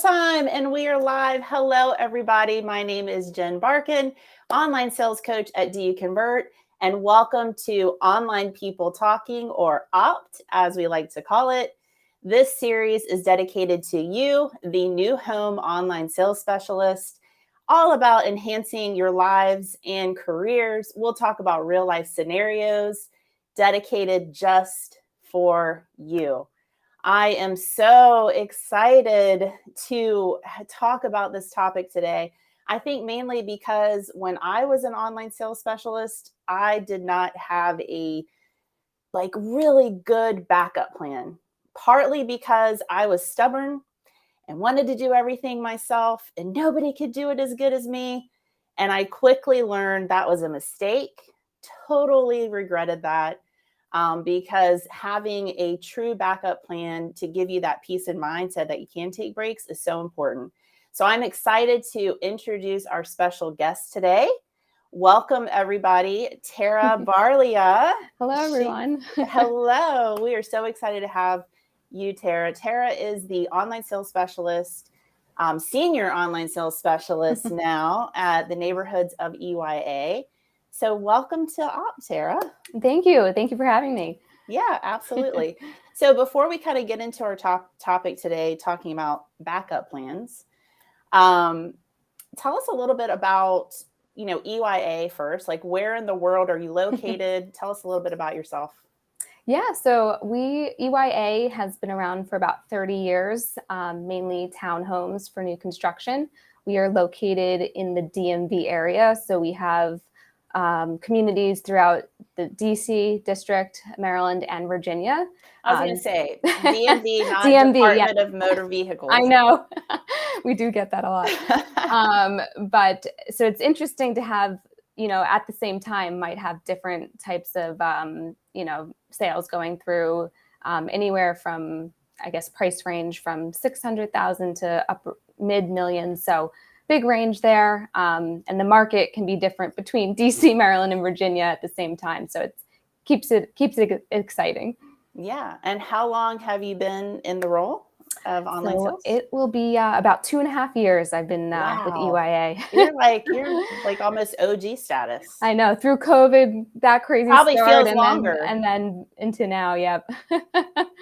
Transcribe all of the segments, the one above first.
time and we are live. Hello, everybody. My name is Jen Barkin, online sales coach at Do You Convert, and welcome to Online People Talking, or OPT, as we like to call it. This series is dedicated to you, the new home online sales specialist, all about enhancing your lives and careers. We'll talk about real life scenarios dedicated just for you. I am so excited to talk about this topic today. I think mainly because when I was an online sales specialist, I did not have a really good backup plan, partly because I was stubborn and wanted to do everything myself and nobody could do it as good as me. And I quickly learned that was a mistake, totally regretted that. Because having a true backup plan to give you that peace of mind so that you can take breaks is so important. So I'm excited to introduce our special guest today. Welcome, everybody, Tara Barlia. Hello, everyone. Hello. We are so excited to have you, Tara. Tara is the online sales specialist, senior online sales specialist now at the neighborhoods of EYA. So welcome to OPT, Tara. Thank you. Thank you for having me. Yeah, absolutely. So before we kind of get into our topic today, talking about backup plans, tell us a little bit about, EYA first. Like, where in the world are you located? Tell us a little bit about yourself. Yeah, so EYA has been around for about 30 years, mainly townhomes for new construction. We are located in the DMV area, so we have communities throughout the DC district, Maryland, and Virginia. I was going to say DMV, not DMV, Department yeah. of Motor Vehicles. I know. We do get that a lot. But so it's interesting to have, at the same time might have different types of, sales going through anywhere from, I guess, price range from 600,000 to upper mid millions. So big range there. And the market can be different between DC, Maryland, and Virginia at the same time. So it keeps it exciting. Yeah. And how long have you been in the role of online sales? It will be about 2.5 years I've been with EYA. You're like almost OG status. I know, through COVID, that crazy probably start, feels longer. And then into now, yep.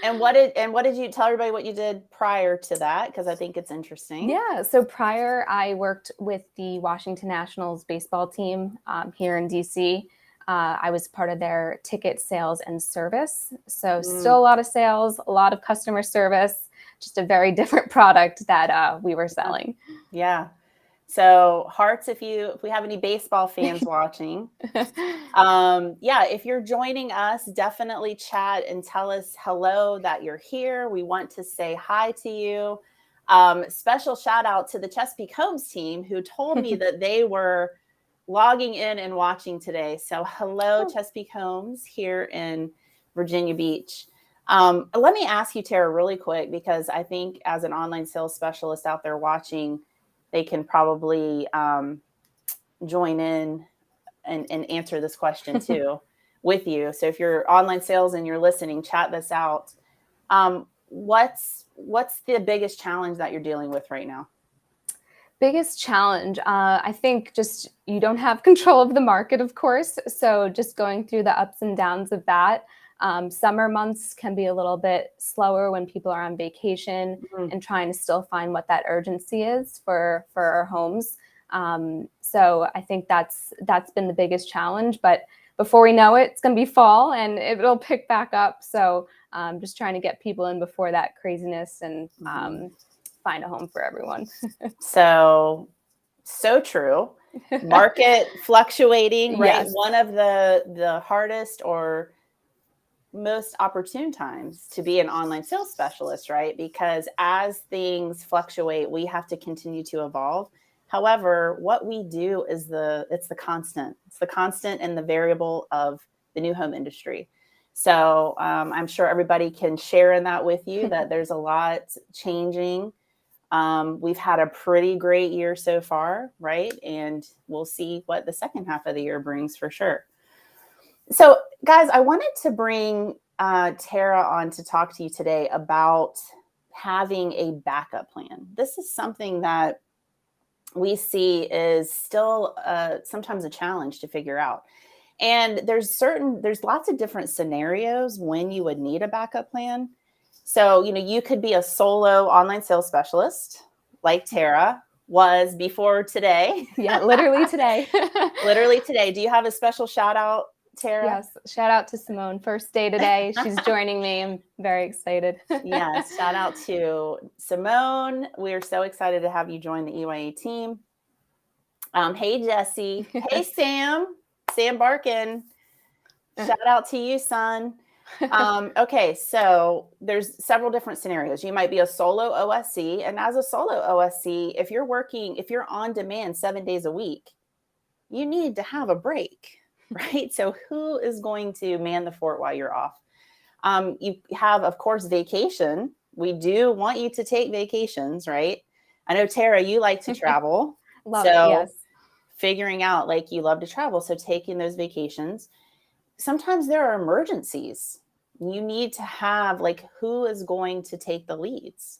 And what did you tell everybody what you did prior to that? Because I think it's interesting. Yeah, so prior I worked with the Washington Nationals baseball team here in DC. I was part of their ticket sales and service. So still a lot of sales, a lot of customer service, just a very different product that we were selling. Yeah. So hearts, if we have any baseball fans watching, if you're joining us, definitely chat and tell us hello, that you're here. We want to say hi to you. Special shout out to the Chesapeake Homes team who told me that they were logging in and watching today. So hello, Chesapeake Homes here in Virginia Beach. Let me ask you, Tara, really quick, because I think as an online sales specialist out there watching, they can probably join in and answer this question too with you. So if you're online sales and you're listening, chat this out. What's the biggest challenge that you're dealing with right now? Biggest challenge, I think just you don't have control of the market, of course. So just going through the ups and downs of that. Summer months can be a little bit slower when people are on vacation and trying to still find what that urgency is for our homes. So I think that's been the biggest challenge. But before we know it, it's going to be fall and it'll pick back up. So just trying to get people in before that craziness and find a home for everyone. So true. Market fluctuating, right? Yes. One of the hardest or most opportune times to be an online sales specialist, right? Because as things fluctuate, we have to continue to evolve. However, what we do is it's the constant. It's the constant and the variable of the new home industry. So I'm sure everybody can share in that with you that there's a lot changing. We've had a pretty great year so far, right? And we'll see what the second half of the year brings for sure. So, guys, I wanted to bring Tara on to talk to you today about having a backup plan. This is something that we see is still sometimes a challenge to figure out. And there's lots of different scenarios when you would need a backup plan. So, you could be a solo online sales specialist like Tara was before today. Yeah, literally today. Literally today. Do you have a special shout out, Tara? Yes. Shout out to Simone. First day today. She's joining me. I'm very excited. Yes. Shout out to Simone. We're so excited to have you join the EYA team. Hey, Jesse. Hey, Sam. Sam Barkin. Shout out to you, son. Okay, so there's several different scenarios. You might be a solo OSC, and as a solo OSC, if you're on demand 7 days a week, you need to have a break, right? So who is going to man the fort while you're off? You have, of course, vacation. We do want you to take vacations, right? I know, Tara, you like to travel. Love it, yes. Figuring out, like, you love to travel, so taking those vacations. Sometimes there are emergencies. You need to have, like, who is going to take the leads?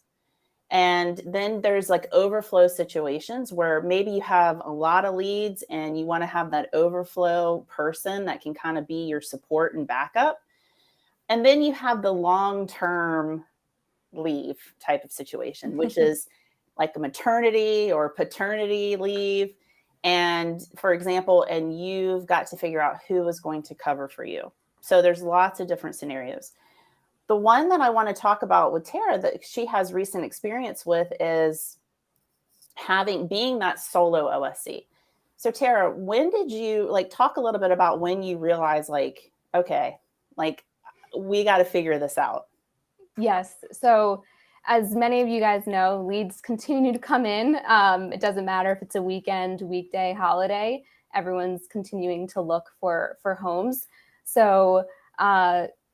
And then there's like overflow situations where maybe you have a lot of leads and you want to have that overflow person that can kind of be your support and backup. And then you have the long-term leave type of situation, which is like a maternity or paternity leave. And for example, and you've got to figure out who is going to cover for you. So there's lots of different scenarios. The one that I want to talk about with Tara that she has recent experience with is being that solo OSC. So Tara, when did you talk a little bit about when you realized okay, we got to figure this out? Yes. So as many of you guys know, leads continue to come in. It doesn't matter if it's a weekend, weekday, holiday. Everyone's continuing to look for homes. So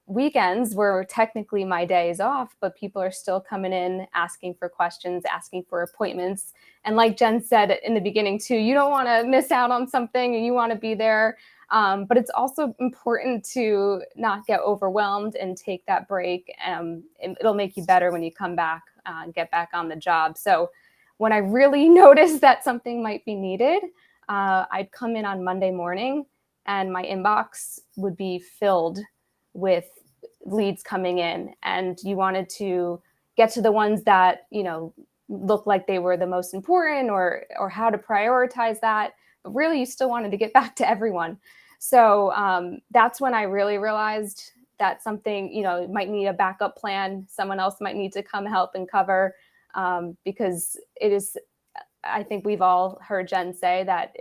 weekends were technically my days off, but people are still coming in, asking for questions, asking for appointments. And like Jen said in the beginning too, you don't want to miss out on something and you want to be there. But it's also important to not get overwhelmed and take that break. It'll make you better when you come back and get back on the job. So when I really noticed that something might be needed, I'd come in on Monday morning and my inbox would be filled with leads coming in, and you wanted to get to the ones that, look like they were the most important or how to prioritize that. But really, you still wanted to get back to everyone. So that's when I really realized that something, might need a backup plan. Someone else might need to come help and cover, because it is, I think we've all heard Jen say that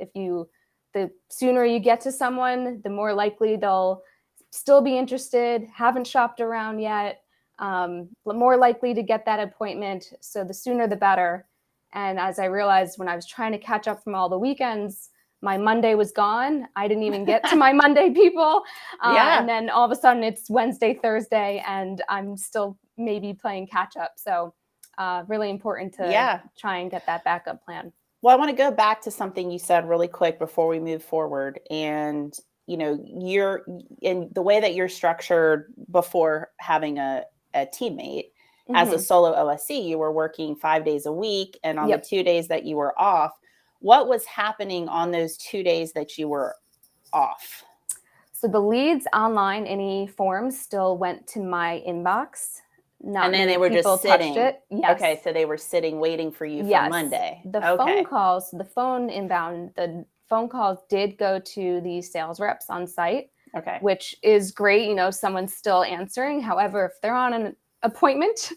the sooner you get to someone, the more likely they'll still be interested, haven't shopped around yet, more likely to get that appointment. So the sooner the better. And as I realized when I was trying to catch up from all the weekends, my Monday was gone. I didn't even get to my Monday people. And then all of a sudden it's Wednesday, Thursday, and I'm still maybe playing catch up. So really important to try and get that backup plan. Well, I want to go back to something you said really quick before we move forward. And, you're in the way that you're structured before having a teammate. As a solo OSC, you were working 5 days a week. And on the 2 days that you were off, what was happening on those 2 days that you were off? So the leads online, any forms still went to my inbox. And then they were just sitting. Yes. Okay, so they were sitting waiting for you for Monday. The phone calls, the phone inbound, the phone calls did go to the sales reps on site. Okay. Which is great. Someone's still answering. However, if they're on an appointment,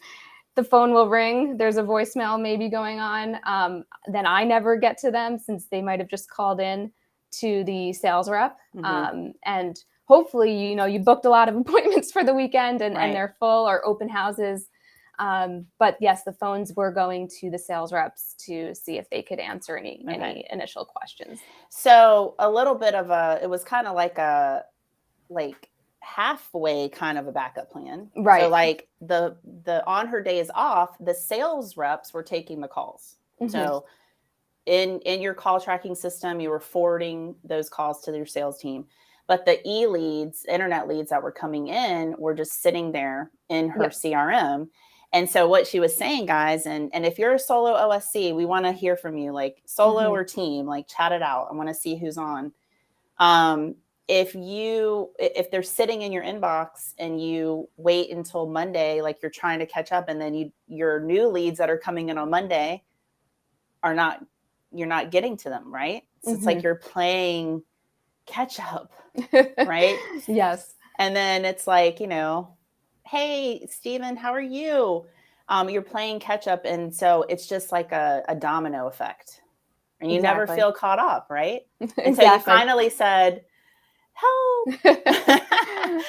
the phone will ring. There's a voicemail maybe going on. Then I never get to them since they might have just called in to the sales rep. And hopefully, you booked a lot of appointments for the weekend and they're full or open houses. But yes, the phones were going to the sales reps to see if they could answer any initial questions. So a little bit of it was kind of like halfway kind of a backup plan. Right. So the on her days off, the sales reps were taking the calls. So in your call tracking system, you were forwarding those calls to your sales team. But the internet leads that were coming in were just sitting there in her CRM. And so what she was saying, guys, and if you're a solo OSC, we want to hear from you, like solo or team, like chat it out. I want to see who's on. If they're sitting in your inbox and you wait until Monday, like you're trying to catch up, and then your new leads that are coming in on Monday you're not getting to them, right? So it's like you're playing catch up, right? Yes. And then it's like, hey, Steven, how are you? You're playing catch up. And so it's just like a domino effect. And you never feel caught up, right? Until you finally said, help.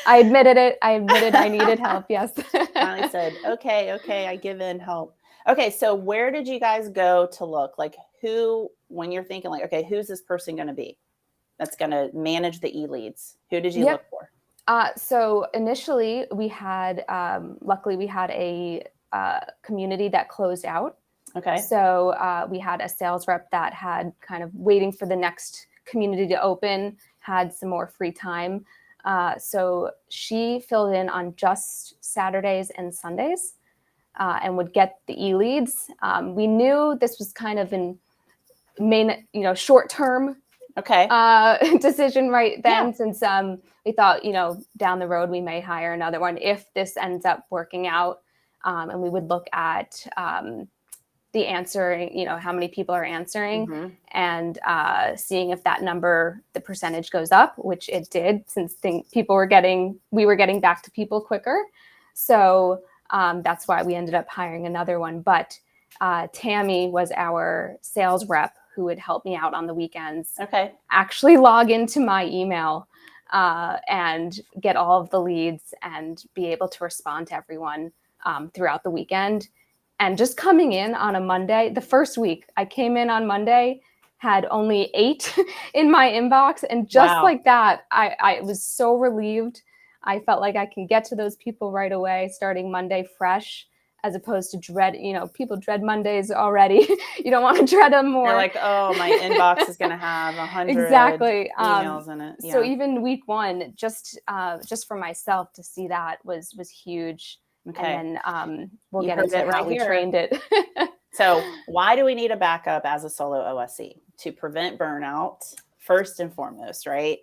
I admitted it. I admitted I needed help. Yes. Finally said, okay, I give in, help. Okay, so where did you guys go to look? Like when you're thinking like, okay, who's this person going to be that's going to manage the e-leads? Who did you look for? So initially we had, luckily we had a community that closed out. Okay. So we had a sales rep that had kind of waiting for the next community to open, had some more free time. So she filled in on just Saturdays and Sundays and would get the e-leads. We knew this was kind of in short-term decision right then, since we thought, down the road we may hire another one if this ends up working out. And we would look at the answering, how many people are answering, and seeing if that number, the percentage goes up, which it did, since we were getting back to people quicker. So that's why we ended up hiring another one. But Tammy was our sales rep who would help me out on the weekends. Okay. Actually log into my email and get all of the leads and be able to respond to everyone throughout the weekend. And just coming in on a Monday, the first week I came in on Monday, had only 8 in my inbox. And just like that, I was so relieved. I felt like I can get to those people right away, starting Monday fresh, as opposed to people dread Mondays already. You don't want to dread them more. You're like, oh, my inbox is going to have 100 emails in it. Yeah. So even week 1, just for myself to see that was huge. Okay. And then we'll get into how we trained it. So why do we need a backup as a solo OSC? To prevent burnout, first and foremost, right?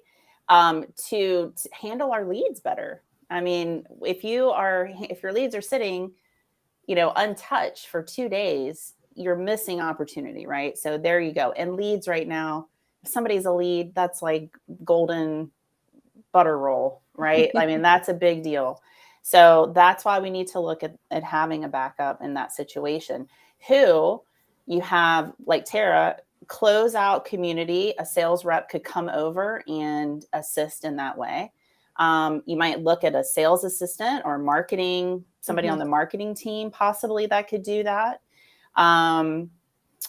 To handle our leads better. I mean, if your leads are sitting, untouched for 2 days, you're missing opportunity, right? So there you go. And leads right now, if somebody's a lead, that's like golden butter roll, right? I mean, that's a big deal. So that's why we need to look at having a backup in that situation. Who you have, like Tara, close out community, a sales rep could come over and assist in that way. You might look at a sales assistant or marketing, somebody on the marketing team, possibly that could do that.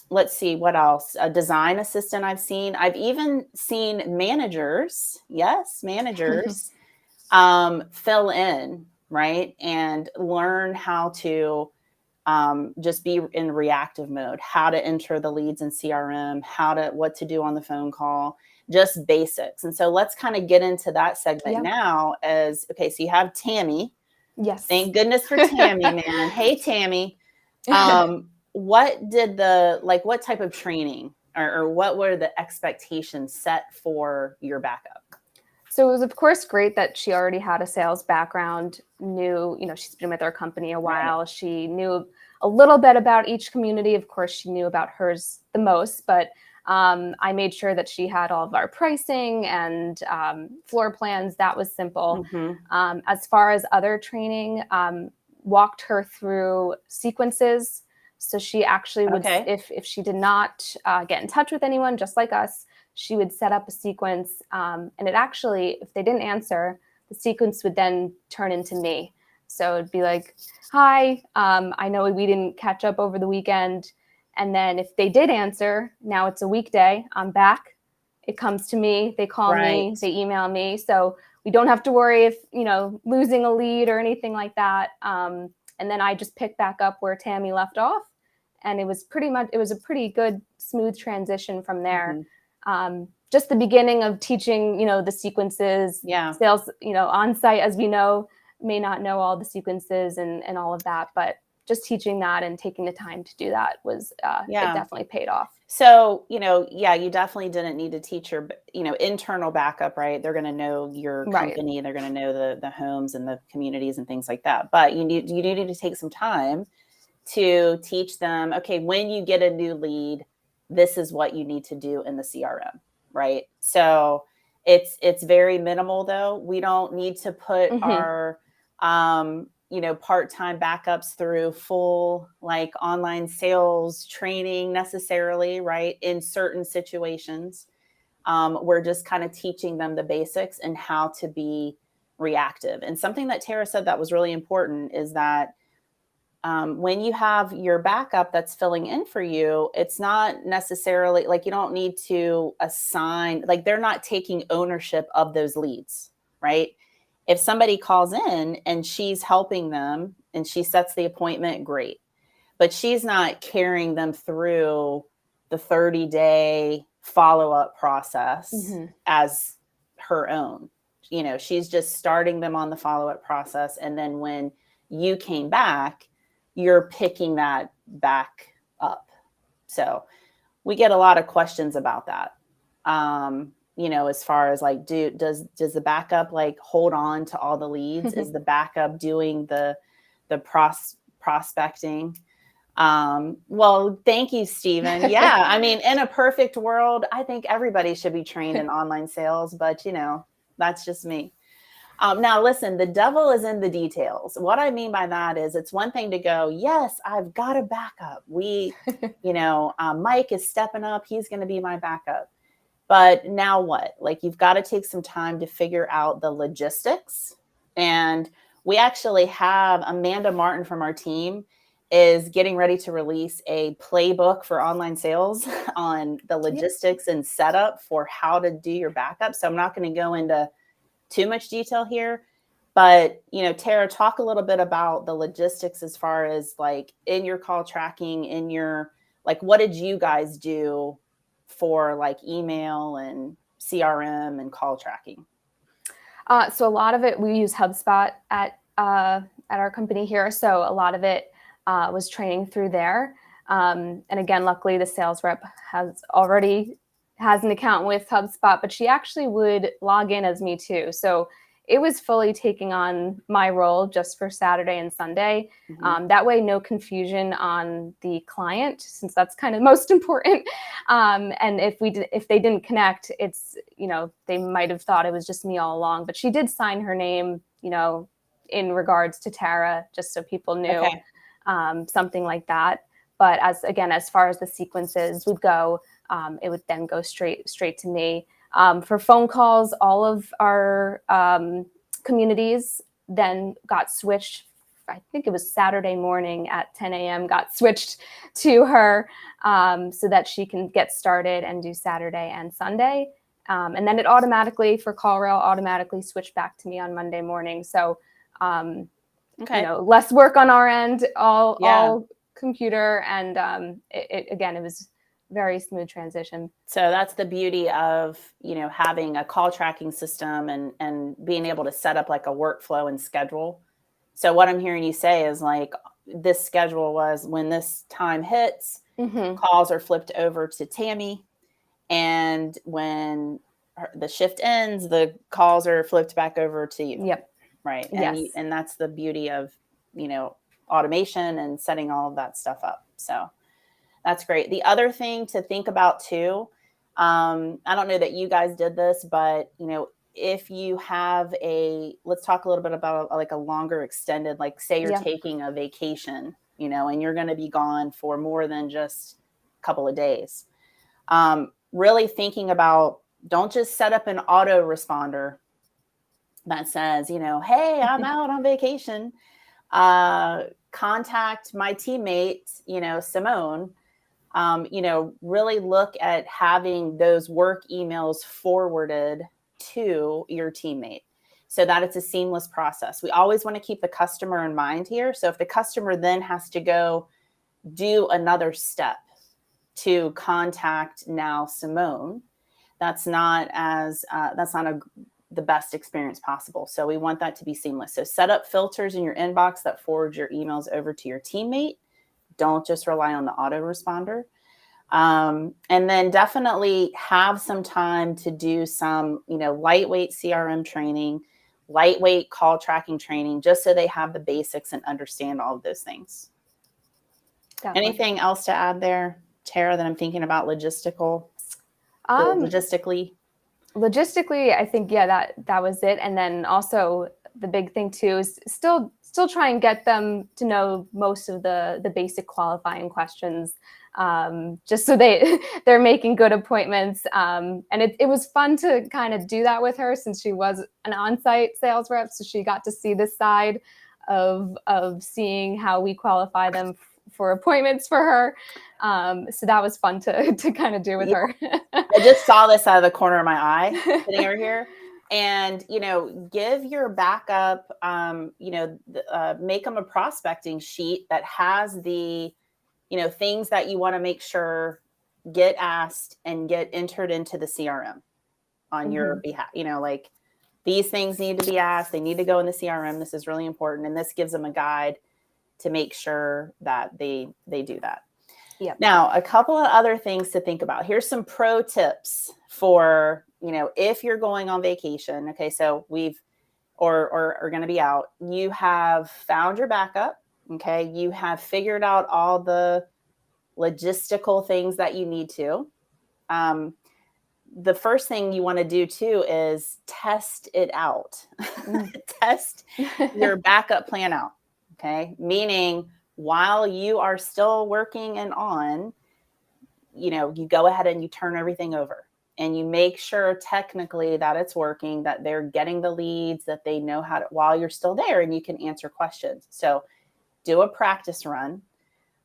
Let's see, what else? A design assistant I've seen. I've even seen managers, fill in, right? And learn how to just be in reactive mode, how to enter the leads in CRM, what to do on the phone call, just basics. And so let's kind of get into that segment now so you have Tammy. Yes. Thank goodness for Tammy, man. Hey, Tammy. What type of training or what were the expectations set for your backup? So it was, of course, great that she already had a sales background, knew, she's been with our company a while. Right. She knew a little bit about each community. Of course, she knew about hers the most, but I made sure that she had all of our pricing and floor plans. That was simple. As far as other training, walked her through sequences. So she actually would, if she did not get in touch with anyone, just like us, she would set up a sequence. And it actually, if they didn't answer, the sequence would then turn into me. So it'd be like, hi, I know we didn't catch up over the weekend. And then if they did answer, now it's a weekday, I'm back. It comes to me, they call me, they email me. So we don't have to worry if, losing a lead or anything like that. And then I just pick back up where Tammy left off. And it was a pretty good, smooth transition from there. Just the beginning of teaching, the sequences, sales, on site, as we know, may not know all the sequences and all of that, but just teaching that and taking the time to do that was, it definitely paid off. So, you definitely didn't need to teach your, internal backup, right? They're going to know your company, they're going to know the homes and the communities and things like that. But you need to take some time to teach them, okay, when you get a new lead, this is what you need to do in the CRM, right? So it's very minimal though. We don't need to put our part-time backups through full like online sales training necessarily, right? In certain situations, we're just kind of teaching them the basics and how to be reactive. And something that Tara said that was really important is that when you have your backup that's filling in for you, it's not necessarily like you don't need to assign, like they're not taking ownership of those leads, right? If somebody calls in and she's helping them and she sets the appointment, great. But she's not carrying them through the 30-day follow-up process as her own. She's just starting them on the follow-up process. And then when you came back, you're picking that back up. So we get a lot of questions about that. As far as like, does the backup like hold on to all the leads? Is the backup doing the prospecting? Well, thank you, Stephen. Yeah. I mean, in a perfect world, I think everybody should be trained in online sales, but that's just me. Now, listen, the devil is in the details. What I mean by that is it's one thing to go, yes, I've got a backup. Mike is stepping up. He's going to be my backup. But now what? Like, you've got to take some time to figure out the logistics. And we actually have Amanda Martin from our team is getting ready to release a playbook for online sales on the logistics and setup for how to do your backup. So I'm not going to go into too much detail here, but Tara, talk a little bit about the logistics as far as like in your call tracking, in your, like, what did you guys do for like email and CRM and call tracking? So a lot of it, we use HubSpot at our company here. So a lot of it was training through there. And again, luckily the sales rep has an account with HubSpot, but she actually would log in as me too. So it was fully taking on my role just for Saturday and Sunday. That way, no confusion on the client, since that's kind of most important. And if they didn't connect, it's, they might have thought it was just me all along, but she did sign her name, in regards to Tara, just so people knew, something like that. But as far as the sequences would go, it would then go straight to me. For phone calls, all of our communities then got switched. I think it was Saturday morning at 10 a.m. got switched to her so that she can get started and do Saturday and Sunday. And then it automatically, for CallRail, automatically switched back to me on Monday morning. So, less work on our end, all computer. And it was very smooth transition. So that's the beauty of, having a call tracking system and being able to set up like a workflow and schedule. So what I'm hearing you say is like, this schedule was when this time hits, calls are flipped over to Tammy. And when the shift ends, the calls are flipped back over to you. Yep. Right. And that's the beauty of, automation and setting all of that stuff up. So that's great. The other thing to think about too, I don't know that you guys did this, but if you have let's talk a little bit about like a longer extended, like say you're taking a vacation, and you're going to be gone for more than just a couple of days. Really thinking about, don't just set up an auto responder that says, hey, I'm out on vacation. Contact my teammate, Simone. Really look at having those work emails forwarded to your teammate so that it's a seamless process. We always want to keep the customer in mind here. So if the customer then has to go do another step to contact now Simone, that's not a the best experience possible. So we want that to be seamless. So set up filters in your inbox that forward your emails over to your teammate. Don't just rely on the autoresponder. And then definitely have some time to do some, lightweight CRM training, lightweight call tracking training, just so they have the basics and understand all of those things. Definitely. Anything else to add there, Tara, that I'm thinking about logistically? Logistically, I think, that was it. And then also the big thing too is still try and get them to know most of the basic qualifying questions, just so they're making good appointments. And it was fun to kind of do that with her, since she was an on-site sales rep. So she got to see this side of seeing how we qualify them for appointments for her. So that was fun to kind of do with her. I just saw this out of the corner of my eye sitting over here. And, give your backup, make them a prospecting sheet that has the, things that you want to make sure get asked and get entered into the CRM on your behalf. Like, these things need to be asked. They need to go in the CRM. This is really important. And this gives them a guide to make sure that they do that. Yep. Now, a couple of other things to think about. Here's some pro tips for, if you're going on vacation. Okay, so are going to be out. You have found your backup. Okay, you have figured out all the logistical things that you need to. The first thing you want to do too is test it out. Test your backup plan out. Okay, meaning while you are still working and on, you go ahead and you turn everything over and you make sure technically that it's working, that they're getting the leads, that they know how to, while you're still there, and you can answer questions. So do a practice run.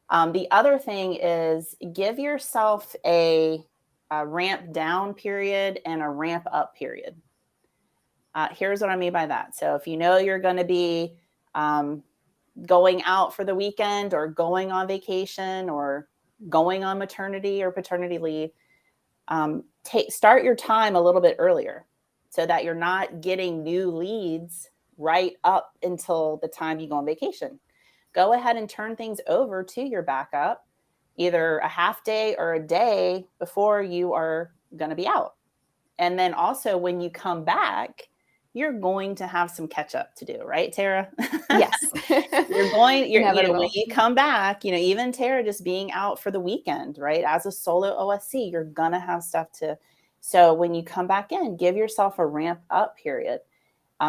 The other thing is give yourself a ramp down period and a ramp up period. Here's what I mean by that. So if you're going to be going out for the weekend or going on vacation or going on maternity or paternity leave, start your time a little bit earlier so that you're not getting new leads right up until the time you go on vacation. Go ahead and turn things over to your backup, either a half day or a day before you are going to be out. And then also when you come back, you're going to have some catch up to do, right, Tara? Yes. when you come back, even Tara just being out for the weekend, right? As a solo OSC, you're going to have stuff so when you come back in, give yourself a ramp up period.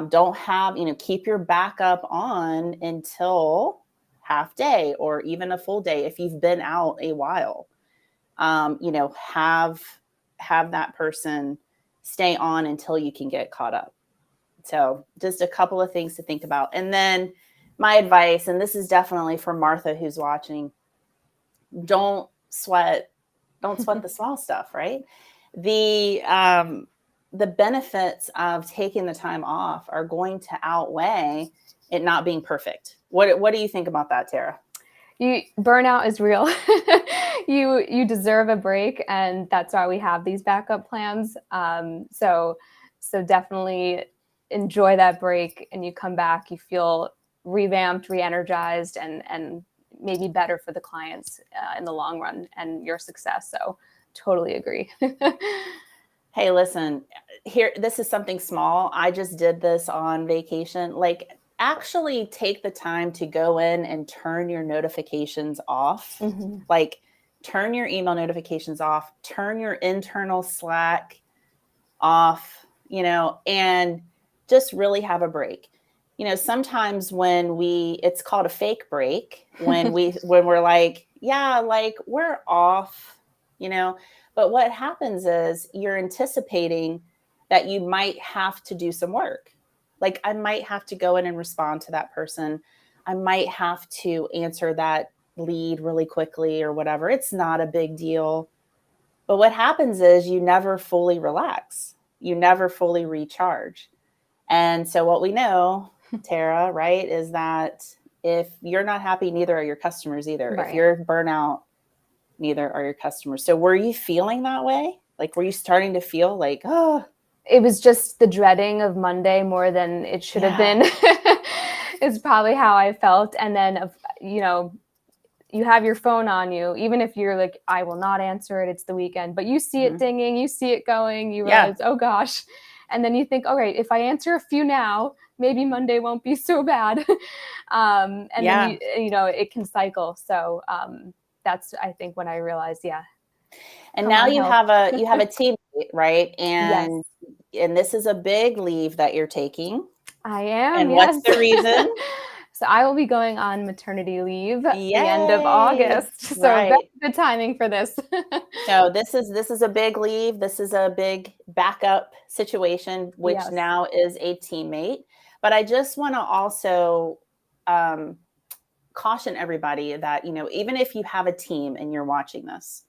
Don't have, keep your backup on until half day or even a full day. If you've been out a while, have that person stay on until you can get caught up. So just a couple of things to think about. And then my advice, and this is definitely for Martha who's watching, don't sweat the small stuff, right? The benefits of taking the time off are going to outweigh it not being perfect. What do you think about that, Tara? Burnout is real. You deserve a break, and that's why we have these backup plans. So definitely enjoy that break, and you come back, you feel revamped, re-energized, and maybe better for the clients in the long run and your success. So totally agree. Hey, listen, this is something small. I just did this on vacation. Like, actually take the time to go in and turn your notifications off. Mm-hmm. Like, turn your email notifications off, turn your internal Slack off, and just really have a break. Sometimes when it's called a fake break, when we're like, yeah, like we're off, but what happens is you're anticipating that you might have to do some work. Like, I might have to go in and respond to that person. I might have to answer that lead really quickly or whatever. It's not a big deal. But what happens is you never fully relax. You never fully recharge. And so what we know, Tara, right, is that if you're not happy, neither are your customers either. Right. If you're burnout, neither are your customers. So were you feeling that way? Like, were you starting to feel like, oh? It was just the dreading of Monday more than it should have been, is probably how I felt. And then, you know, you have your phone on you, even if you're like, I will not answer it, it's the weekend, but you see it dinging, you see it going, you realize, oh gosh. And then you think, all right, if I answer a few now, maybe Monday won't be so bad. And then, you know, it can cycle. So that's, I think, when I realized, And now you have a teammate, right? Yes. And this is a big leave that you're taking. I am. And yes. what's the reason? So I will be going on maternity leave at Yay! the end of August. So that's good timing for this. So this is a big leave. This is a big backup situation, which now is a teammate. But I just want to also caution everybody that, you know, even if you have a team and you're watching this,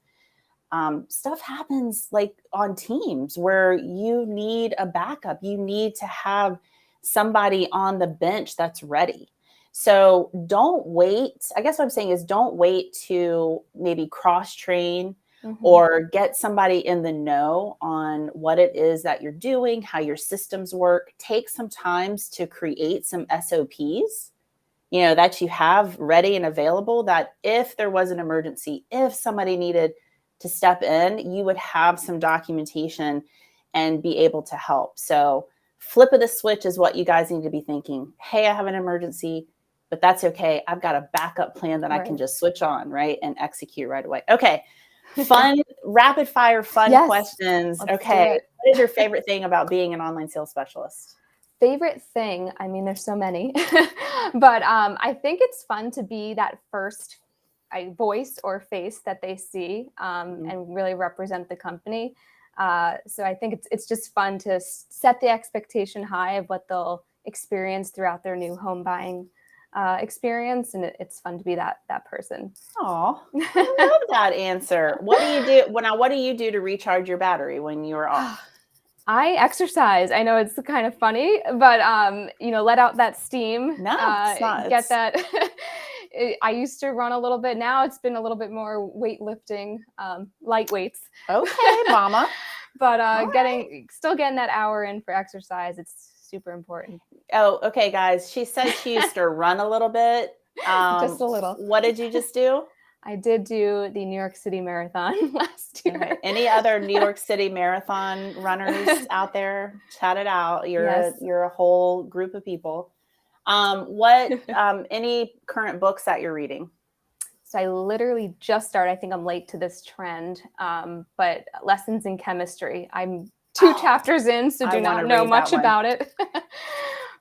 stuff happens like on teams where you need a backup. You need to have somebody on the bench that's ready. So don't wait. I guess what I'm saying is don't wait to maybe cross train or get somebody in the know on what it is that you're doing, how your systems work. Take some times to create some SOPs, you know, that you have ready and available, that if there was an emergency, if somebody needed to step in, you would have some documentation and be able to help. So flip of the switch is what you guys need to be thinking. Hey, I have an emergency, but that's okay. I've got a backup plan that I can just switch on, right, and execute right away. Okay. Fun, rapid fire, fun questions. Okay. What is your favorite thing about being an online sales specialist? Favorite thing? I mean, there's so many, but I think it's fun to be that first voice or face that they see and really represent the company. So I think it's just fun to set the expectation high of what they'll experience throughout their new home buying experience, and it's fun to be that person. Oh, I love that answer. What do you do? Well, what do you do to recharge your battery when you're off? I exercise. I know it's kind of funny, but you know, let out that steam. No, it's not. Get that. I used to run a little bit. Now it's been a little bit more weightlifting, light weights. Okay, mama. But still getting that hour in for exercise. It's super important. Oh, okay, guys. She said she used to run a little bit. Just a little. What did you just do? I did do the New York City Marathon last year. Okay. Any other New York City Marathon runners out there? Chat it out. You're a whole group of people. Any current books that you're reading? So I literally just started. I think I'm late to this trend, but Lessons in Chemistry. I'm 2 chapters in, so do not know much about it.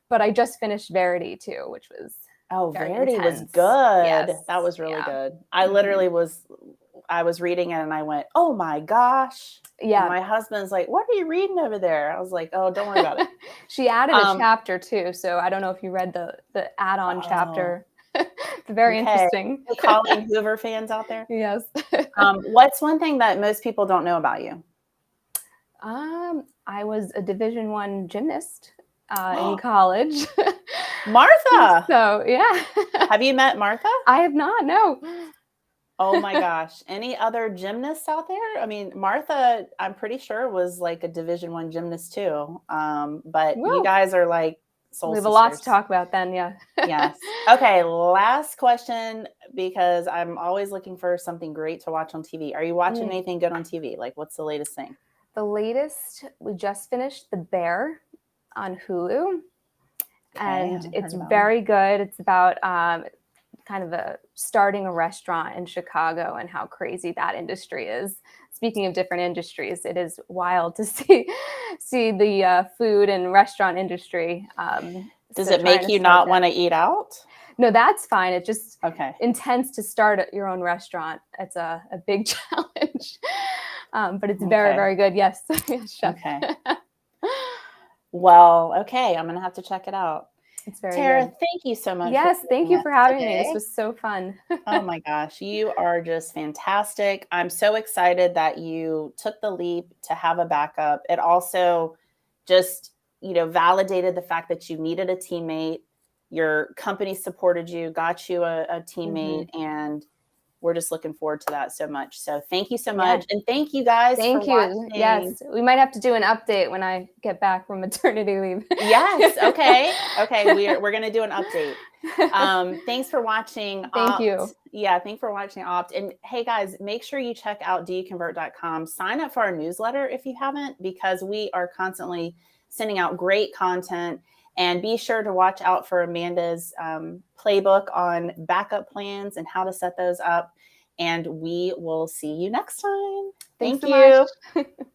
But I just finished Verity too, which was Verity was good. Yes. That was really good. I literally I was reading it and I went, oh my gosh. Yeah. And my husband's like, what are you reading over there? I was like, oh, don't worry about it. She added a chapter too. So I don't know if you read the add-on chapter. It's very interesting. Colleen Hoover fans out there? Yes. What's one thing that most people don't know about you? I was a Division I gymnast in college. Martha. So yeah. Have you met Martha? I have not. No. Oh my gosh. Any other gymnasts out there? I mean, Martha, I'm pretty sure was like a Division I gymnast too. But you guys are like soul sisters. We have a lot to talk about then. Yeah. Yes. Okay. Last question, because I'm always looking for something great to watch on TV. Are you watching anything good on TV? Like, what's the latest thing? The latest, we just finished The Bear on Hulu. And it's very good. It's about kind of starting a restaurant in Chicago and how crazy that industry is. Speaking of different industries, it is wild to see the food and restaurant industry. Does it make you not want to eat out? No, that's fine. It's just intense to start your own restaurant. It's a big challenge, but it's very, very good. Yes. Chef. Okay. Well, okay. I'm going to have to check it out. It's very Tara, good. thank you so much. Yes, thank you for having me. This was so fun. Oh my gosh, you are just fantastic. I'm so excited that you took the leap to have a backup. It also just, validated the fact that you needed a teammate. Your company supported you, got you a teammate, and we're just looking forward to that so much. So thank you so much. And thank you guys for watching. Yes. We might have to do an update when I get back from maternity leave. Yes. Okay. We're going to do an update. Thanks for watching. Thank you. Yeah. Thanks for watching Opt. And hey guys, make sure you check out duconvert.com. Sign up for our newsletter if you haven't, because we are constantly sending out great content. And be sure to watch out for Amanda's playbook on backup plans and how to set those up. And we will see you next time. Thanks Thank so you. much.